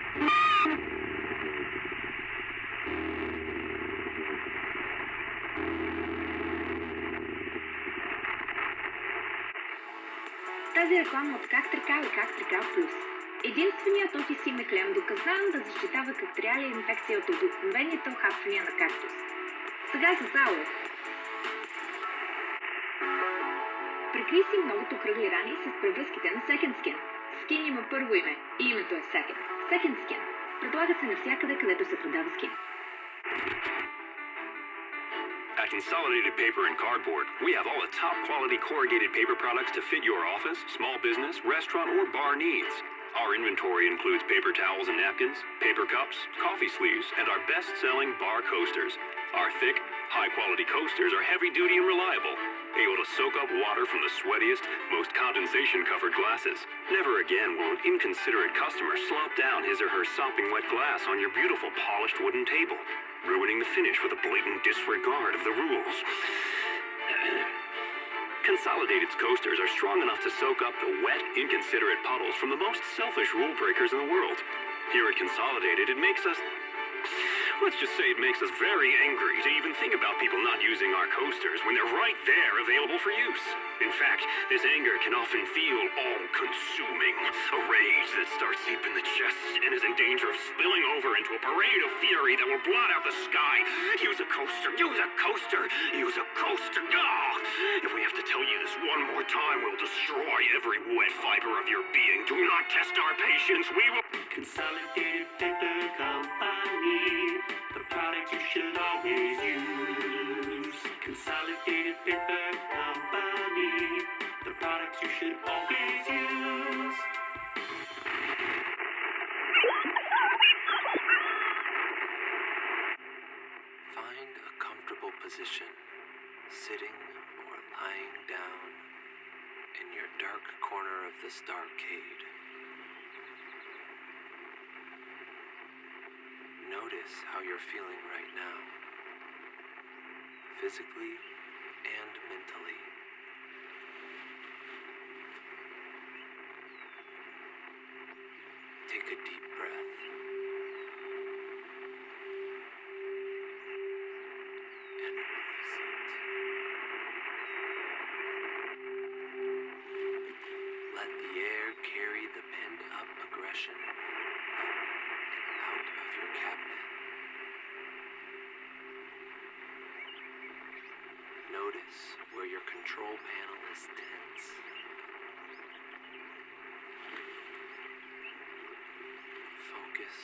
Тази реклама от Wkbrl и Wkbrl+. Единственият офисивен клем, доказан да защитава кактериали и инфекция от обикновените ухапвания на кактус. Сега за зало. Прикри си многото кръгли рани с превръзките на Second Skin. Skin има първо име и името е Second. Second Skin. Предлага се навсякъде, където се продава Skin. At Consolidated Paper and Cardboard, we have all the top quality corrugated paper products to fit your office, small business, restaurant, or bar needs. Our inventory includes paper towels and napkins, paper cups, coffee sleeves, and our best-selling bar coasters. Our thick, high-quality coasters are heavy-duty and reliable, able to soak up water from the sweatiest, most condensation-covered glasses. Never again will an inconsiderate customer slop down his or her sopping wet glass on your beautiful polished wooden table, ruining the finish with a blatant disregard of the rules. Consolidated's coasters are strong enough to soak up the wet, inconsiderate puddles from the most selfish rule breakers in the world. Here at Consolidated, it makes us... Let's just say it makes us very angry to even think about people not using our coasters when they're right there available for use. In fact, this anger can often feel all-consuming, a rage that starts deep in the chest and is in danger of spilling over into a parade of fury that will blot out the sky. Use a coaster, use a coaster, use a coaster. Ah! If we have to tell you this one more time, we'll destroy every wet fiber of your being. Do not test our patience, we will... Consolidated Paper Company, the product you should always use. Consolidated Paper Company, the product you should always use. Find a comfortable position, sitting or lying down in your dark corner of the Starcade. Notice how you're feeling right now, physically and mentally. Take a deep breath. And release it. Let the air carry the pent-up aggression out of your cabinet. Notice where your control panel is tense. Focus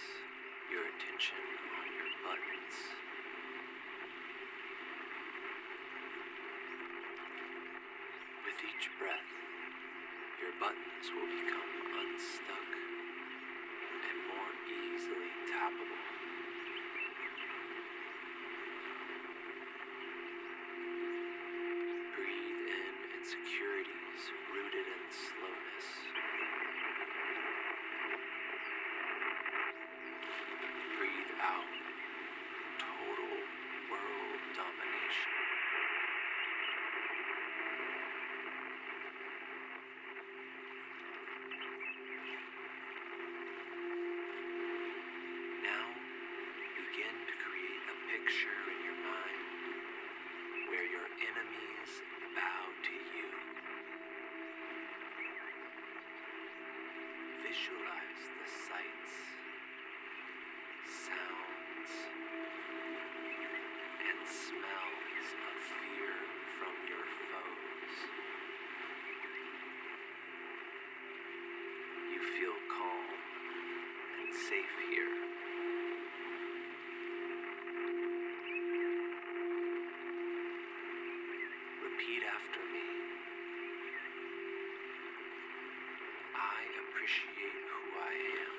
your attention on your buttons. With each breath, your buttons will become unstuck and more easily tappable. Breathe in insecurities rooted in slowness. Breathe out total world domination. Now, begin to create a picture in your mind where your enemies bow to you. Visualize the sights, sounds, and smells of fear from your foes. You feel calm and safe here. Repeat after me. I appreciate who I am.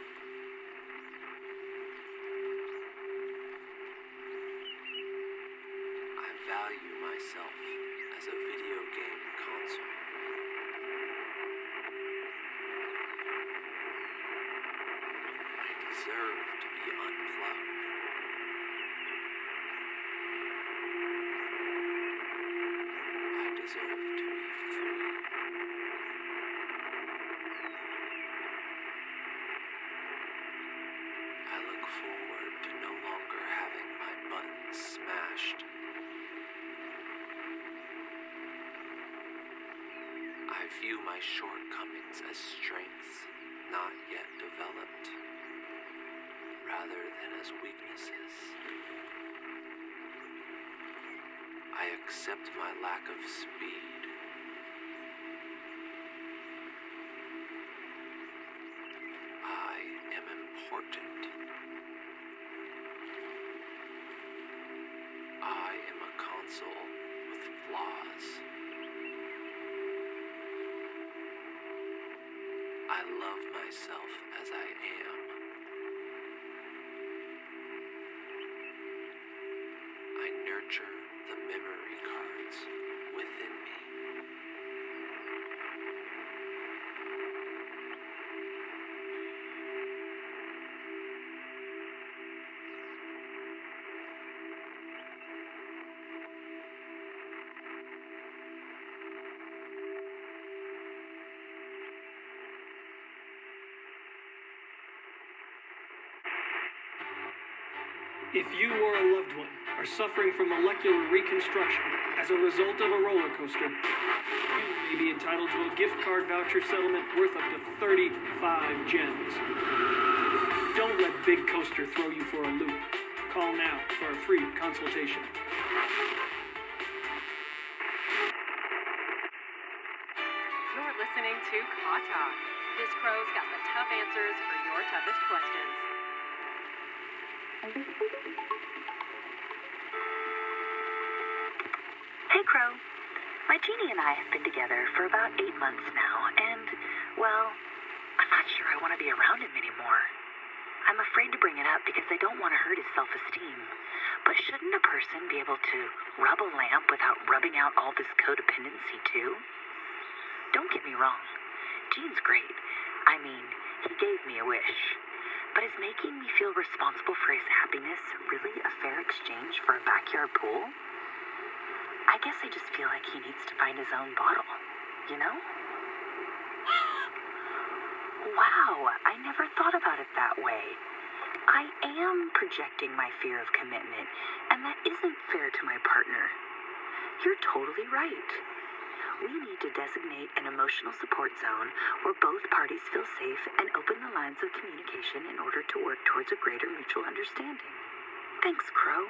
I value myself as a video game console. I deserve to be unplugged. I deserve to be free. forward to no longer having my buttons smashed. I view my shortcomings as strengths not yet developed, rather than as weaknesses. I accept my lack of speed. I am important. I am a console with flaws. I love myself as I am. I nurture the memory cards within me. If you or a loved one are suffering from molecular reconstruction as a result of a roller coaster, you may be entitled to a gift card voucher settlement worth up to 35 gems. Don't let Big Coaster throw you for a loop. Call now for a free consultation. You're listening to Caw Talk. This crow's got the tough answers for your toughest questions. Hey, Crow. My genie and I have been together for about 8 months now, and, well, I'm not sure I want to be around him anymore. I'm afraid to bring it up because I don't want to hurt his self-esteem. But shouldn't a person be able to rub a lamp without rubbing out all this codependency, too? Don't get me wrong. Gene's great. I mean, he gave me a wish. But is making me feel responsible for his happiness really a fair exchange for a backyard pool? I guess I just feel like he needs to find his own bottle, you know? Wow, I never thought about it that way. I am projecting my fear of commitment, and that isn't fair to my partner. You're totally right. We need to designate an emotional support zone where both parties feel safe and open the lines of communication in order to work towards a greater mutual understanding. Thanks, Crow.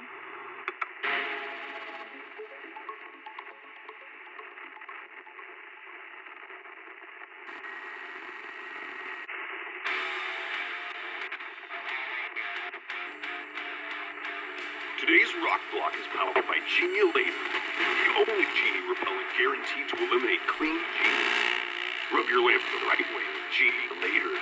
Today's rock block is powered by Genie Later, the only Genie repellent guaranteed to eliminate clean Genie. Rub your lamp the right way with Genie Later.